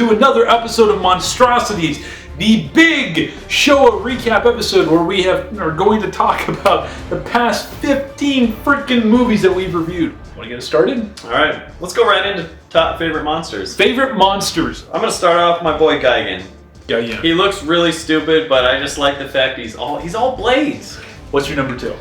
to another episode of Monstrosities, the big Showa recap episode where we are going to talk about the past 15 freaking movies that we've reviewed. Want to get us started? All right, let's go right into top favorite monsters. Favorite monsters. I'm gonna start off with my boy Gigan. Yeah. He looks really stupid, but I just like the fact he's all blades. What's your number 2?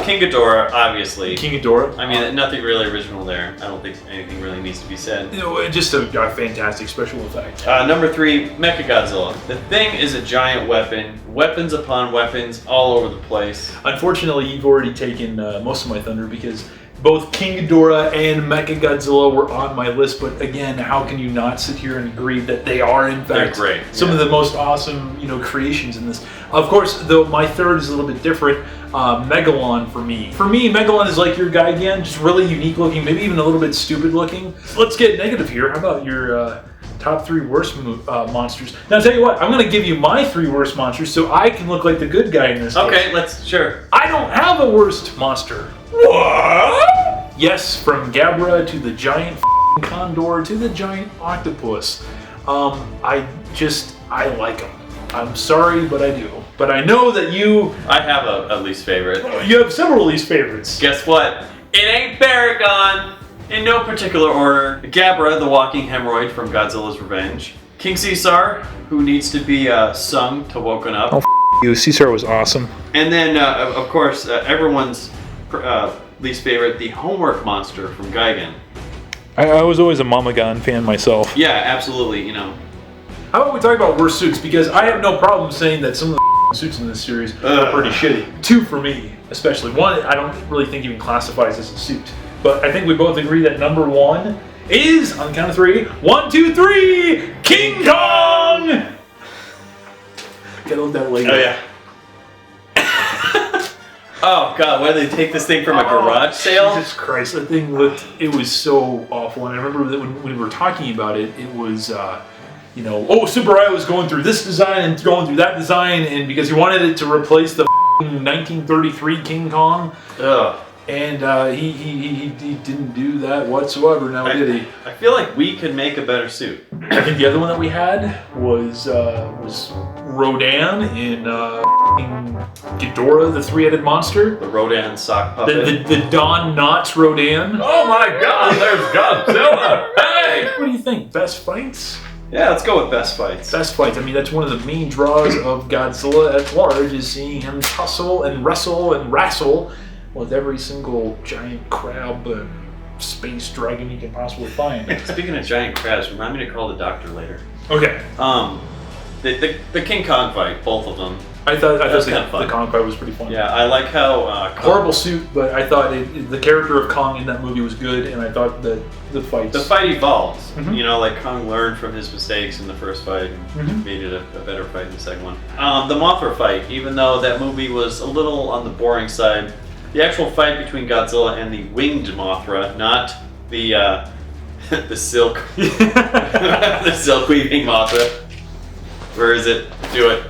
King Ghidorah, obviously. King Ghidorah. I mean, nothing really original there. I don't think anything really needs to be said. You know, just a fantastic special effect. Number 3, Mechagodzilla. The thing is a giant weapon. Weapons upon weapons all over the place. Unfortunately, you've already taken most of my thunder because both King Ghidorah and Mechagodzilla were on my list, but again, how can you not sit here and agree that they are, in fact, great. Some of the most awesome, creations in this. Of course, though, my third is a little bit different. Megalon for me. For me, Megalon is like your guy again, just really unique looking, maybe even a little bit stupid looking. Let's get negative here. How about your top 3 worst monsters? Now, I'll tell you what, I'm going to give you my 3 worst monsters so I can look like the good guy in this case. Okay, sure. I don't have a worst monster. What? Yes, from Ghidorah to the giant condor to the giant octopus. I like them. I'm sorry, but I do. But I know that you... I have a least favorite. You have several least favorites. Guess what? It ain't Baragon! In no particular order. Ghidorah, the walking hemorrhoid from Godzilla's Revenge. King Caesar, who needs to be sung to woken up. Oh, you. Caesar was awesome. And then, of course, everyone's least favorite, the homework monster from Gigan. I was always a Megalon fan myself. Yeah, absolutely, How about we talk about worst suits? Because I have no problem saying that some of the suits in this series are pretty shitty. 2 for me, especially. 1, I don't really think even classifies as a suit. But I think we both agree that number 1 is, on the count of 3, 1, 2, 3, King Kong! Gotta look that way. Oh, yeah. Oh, God, why did they take this thing from a garage sale? Jesus Christ, that thing it was so awful. And I remember that when we were talking about it, it was... Super I was going through this design and going through that design, and because he wanted it to replace the 1933 King Kong. Ugh. And he didn't do that whatsoever, now did he? I feel like we could make a better suit. I think the other one that we had was Rodan in Ghidorah, the 3-headed monster. The Rodan sock puppet. The Don Knotts Rodan. Oh my God, there's Godzilla! Hey! What do you think? Best fights? Yeah, let's go with best fights. Best fights. I mean, that's one of the main draws of Godzilla at large, is seeing him tussle and wrestle and wrestle with every single giant crab, space dragon you can possibly find. Speaking of giant crabs, remind me to call the doctor later. Okay. The King Kong fight, both of them. I thought the Kong fight was pretty fun. Yeah, I like how horrible suit, but I thought the character of Kong in that movie was good, and I thought that the fight evolves. Mm-hmm. Like Kong learned from his mistakes in the first fight and made it a better fight in the second one. The Mothra fight, even though that movie was a little on the boring side, the actual fight between Godzilla and the winged Mothra, not the the silk the silk weaving Mothra. Where is it? Do it.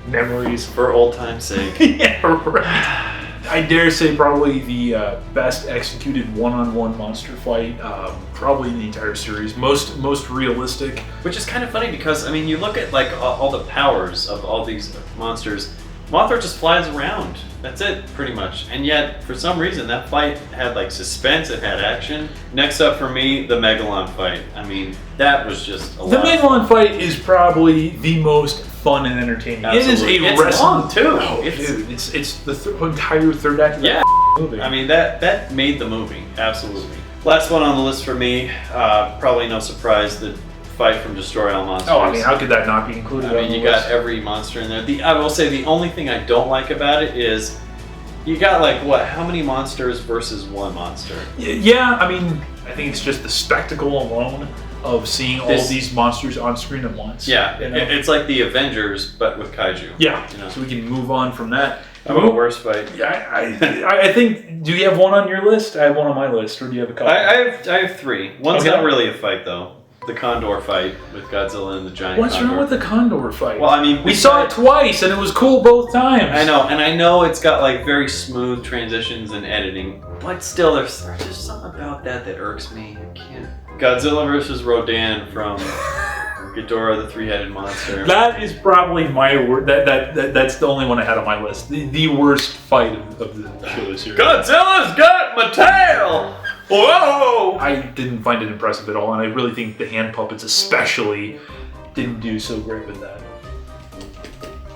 Memories. For old time's sake. Yeah, right. I dare say probably the best executed one-on-one monster fight, probably in the entire series. Most realistic. Which is kind of funny because, I mean, you look at like all the powers of all these monsters. Mothra just flies around. That's it, pretty much. And yet, for some reason, that fight had like suspense, it had action. Next up for me, the Megalon fight. I mean, that was just a lot. The Megalon fight is probably the most fun and entertaining. Absolutely. It is it's wrestling long too. Oh, dude, it's the entire third act of that movie. I mean, that made the movie. Absolutely. Last one on the list for me, probably no surprise, the fight from Destroy All Monsters. Oh, I mean, how could that not be included? I mean, you got every monster in there. I will say the only thing I don't like about it is you got like how many monsters versus one monster? Yeah, I mean, I think it's just the spectacle alone of seeing all these monsters on screen at once. Yeah, it's like the Avengers, but with kaiju. Yeah, so we can move on from that. How about worst fight? Yeah, I think. Do you have one on your list? I have one on my list, or do you have a couple? I have 3. One's not really a fight though. the Condor fight with Godzilla and the giant What's condor. wrong with the Condor fight? Well, I mean, we saw it twice, and it was cool both times. I know, and I know it's got like very smooth transitions and editing, but still, there's just something about that irks me. I can't. Godzilla versus Rodan from Ghidorah, the three-headed monster. That is probably my word. That's the only one I had on my list. The worst fight of the Showa series. Godzilla's got my tail! Whoa! I didn't find it impressive at all, and I really think the hand puppets especially didn't do so great with that.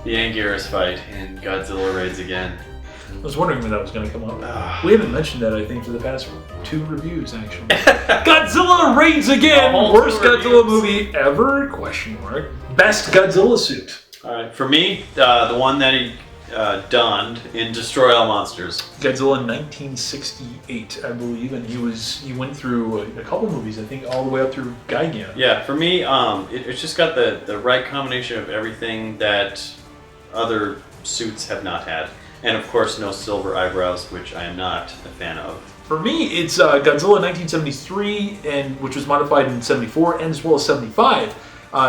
The Anguirus fight in Godzilla Raids Again. I was wondering when that was going to come up. We haven't mentioned that, I think, for the past 2 reviews, actually. Godzilla Raids Again! Worst Godzilla movie ever? Question mark. Best Godzilla suit. Alright, for me, the one that he donned in Destroy All Monsters. Godzilla in 1968, I believe, and he went through a couple movies, I think, all the way up through Gigan. Yeah, for me, it's just got the right combination of everything that other suits have not had. And of course, no silver eyebrows, which I am not a fan of. For me, it's Godzilla 1973, which was modified in 74 and as well as 75.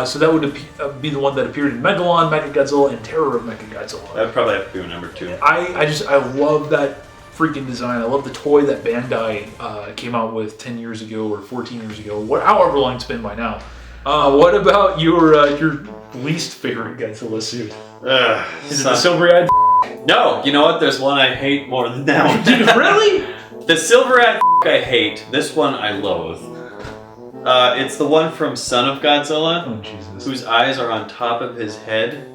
So that would be the one that appeared in Megalon, Mechagodzilla, and Terror of Mechagodzilla. That would probably have to be number 2. I love that freaking design. I love the toy that Bandai came out with 10 years ago or 14 years ago, however long it's been by now. What about your least favorite Godzilla suit? Is it the silver-eyed? No, you know what? There's one I hate more than that one. Dude, really? The silver-eyed I hate. This one I loathe. It's the one from Son of Godzilla, oh, Jesus. Whose eyes are on top of his head.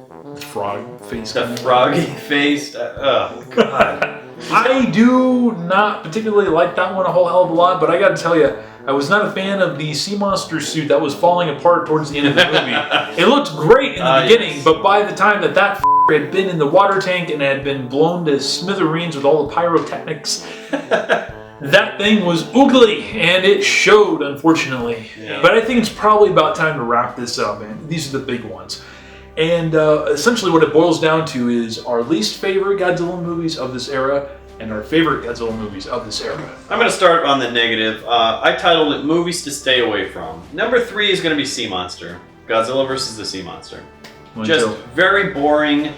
Frog face. The froggy faced. Oh, God. I do not particularly like that one a whole hell of a lot, but I gotta tell you, I was not a fan of the sea monster suit that was falling apart towards the end of the movie. It looked great in the beginning, yes. But by the time that had been in the water tank and had been blown to smithereens with all the pyrotechnics, that thing was oogly, and it showed, unfortunately. Yeah. But I think it's probably about time to wrap this up, man. These are the big ones. And essentially what it boils down to is our least favorite Godzilla movies of this era and our favorite Godzilla movies of this era. I'm going to start on the negative. I titled it Movies to Stay Away From. Number 3 is going to be Sea Monster. Godzilla versus the Sea Monster. Just very boring,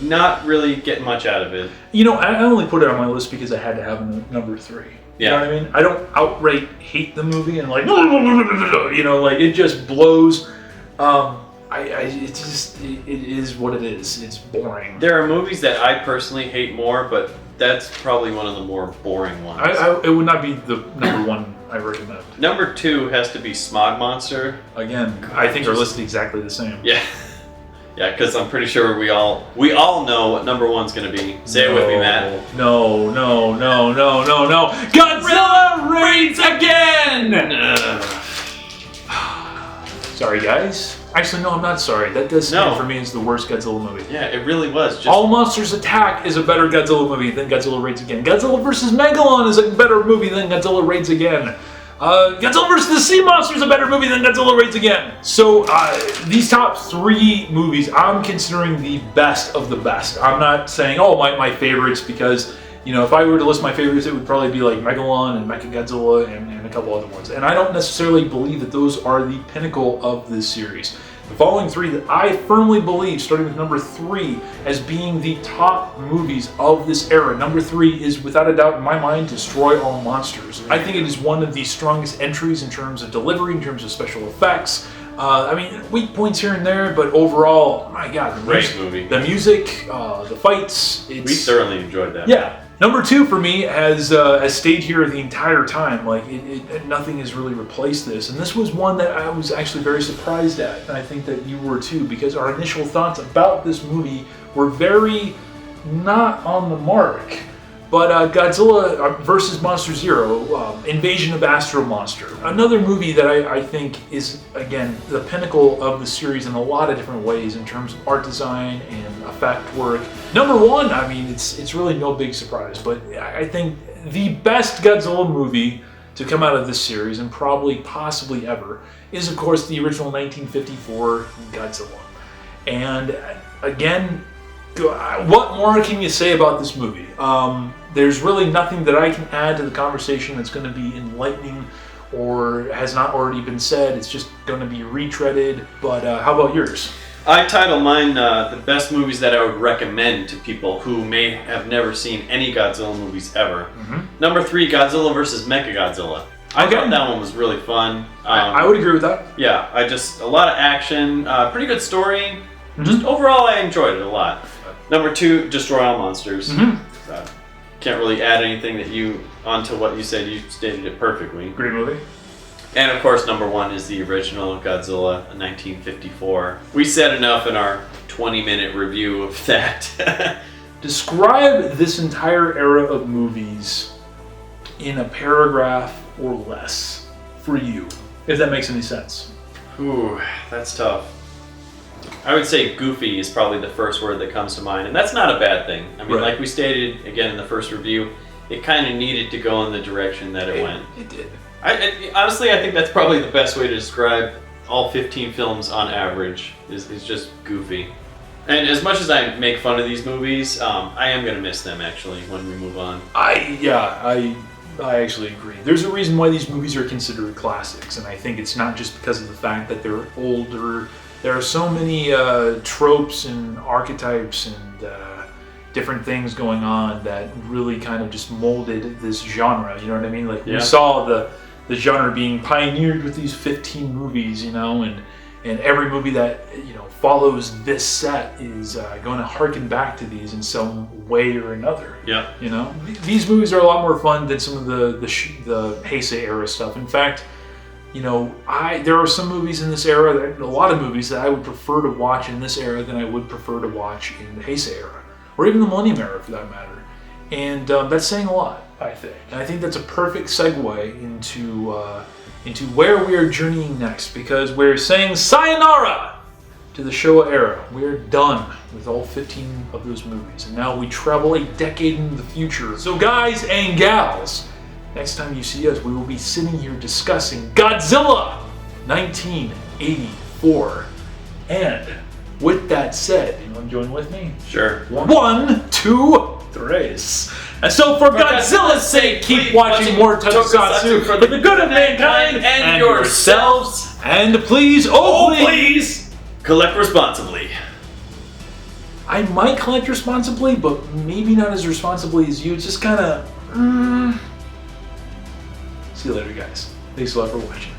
not really getting much out of it. You know, I only put it on my list because I had to have a number 3. You know what I mean? I don't outright hate the movie and like, you know, like it just blows. It is what it is. It's boring. There are movies that I personally hate more, but that's probably one of the more boring ones. It would not be the number 1 I recommend. Number 2 has to be Smog Monster. Again, I think are listed exactly the same. Yeah. Yeah, because I'm pretty sure we all know what number 1's going to be. Say it with me, Matt. No. Godzilla Raids Again! Sorry, guys. Actually, no, I'm not sorry. That does stand for me as the worst Godzilla movie. Yeah, it really was. All Monsters Attack is a better Godzilla movie than Godzilla Raids Again. Godzilla vs. Megalon is a better movie than Godzilla Raids Again. Godzilla vs. the Sea Monster is a better movie than Godzilla Raids Again. So, these top 3 movies, I'm considering the best of the best. I'm not saying, oh, my favorites, because, you know, if I were to list my favorites, it would probably be like Megalon and Mechagodzilla and a couple other ones. And I don't necessarily believe that those are the pinnacle of this series. The following 3 that I firmly believe, starting with number 3, as being the top movies of this era. Number 3 is, without a doubt in my mind, Destroy All Monsters. I think it is one of the strongest entries in terms of delivery, in terms of special effects. I mean, weak points here and there, but overall, my God, the music, the fights. We thoroughly enjoyed that. Yeah. Number 2 for me has stayed here the entire time. Like, nothing has really replaced this. And this was one that I was actually very surprised at. And I think that you were too, because our initial thoughts about this movie were very not on the mark. But Godzilla vs. Monster Zero, Invasion of Astro Monster. Another movie that I think is, again, the pinnacle of the series in a lot of different ways in terms of art design and effect work. Number 1, I mean, it's really no big surprise, but I think the best Godzilla movie to come out of this series, and probably possibly ever, is of course the original 1954 Godzilla. And again, what more can you say about this movie? There's really nothing that I can add to the conversation that's going to be enlightening or has not already been said. It's just going to be retreaded. But how about yours? I title mine the best movies that I would recommend to people who may have never seen any Godzilla movies ever. Number 3, Godzilla vs. Mechagodzilla. I thought that one was really fun. I would agree with that. Yeah, a lot of action, pretty good story. Just overall, I enjoyed it a lot. Number 2, Destroy All Monsters. Can't really add anything onto what you said. You stated it perfectly. Great movie. And of course, number 1 is the original Godzilla, 1954. We said enough in our 20-minute review of that. Describe this entire era of movies in a paragraph or less for you, if that makes any sense. Ooh, that's tough. I would say goofy is probably the first word that comes to mind, and that's not a bad thing. I mean, like we stated again in the first review, it kind of needed to go in the direction that it went. It did. Honestly, I think that's probably the best way to describe all 15 films on average, is just goofy. And as much as I make fun of these movies, I am going to miss them, actually, when we move on. I actually agree. There's a reason why these movies are considered classics, and I think it's not just because of the fact that they're older. There are so many tropes and archetypes and different things going on that really kind of just molded this genre, you know what I mean? Like, we saw the genre being pioneered with these 15 movies, you know, and every movie that, you know, follows this set is going to harken back to these in some way or another. Yeah. You know, these movies are a lot more fun than some of the Heisei era stuff. In fact, you know, there are some movies in this era, a lot of movies that I would prefer to watch in this era than I would prefer to watch in the Heisei era, or even the Millennium era for that matter. And that's saying a lot, I think. And I think that's a perfect segue into where we are journeying next, because we're saying sayonara to the Showa era. We're done with all 15 of those movies, and now we travel a decade into the future. So guys and gals, next time you see us, we will be sitting here discussing Godzilla 1984. And with that said, you want to join with me? Sure. 1, 2, 3. And so for Godzilla's sake, keep watching more Tokusatsu for the good of mankind and yourselves. And please, please, collect responsibly. I might collect responsibly, but maybe not as responsibly as you. It's just kind of... See you later, guys. Thanks a lot for watching.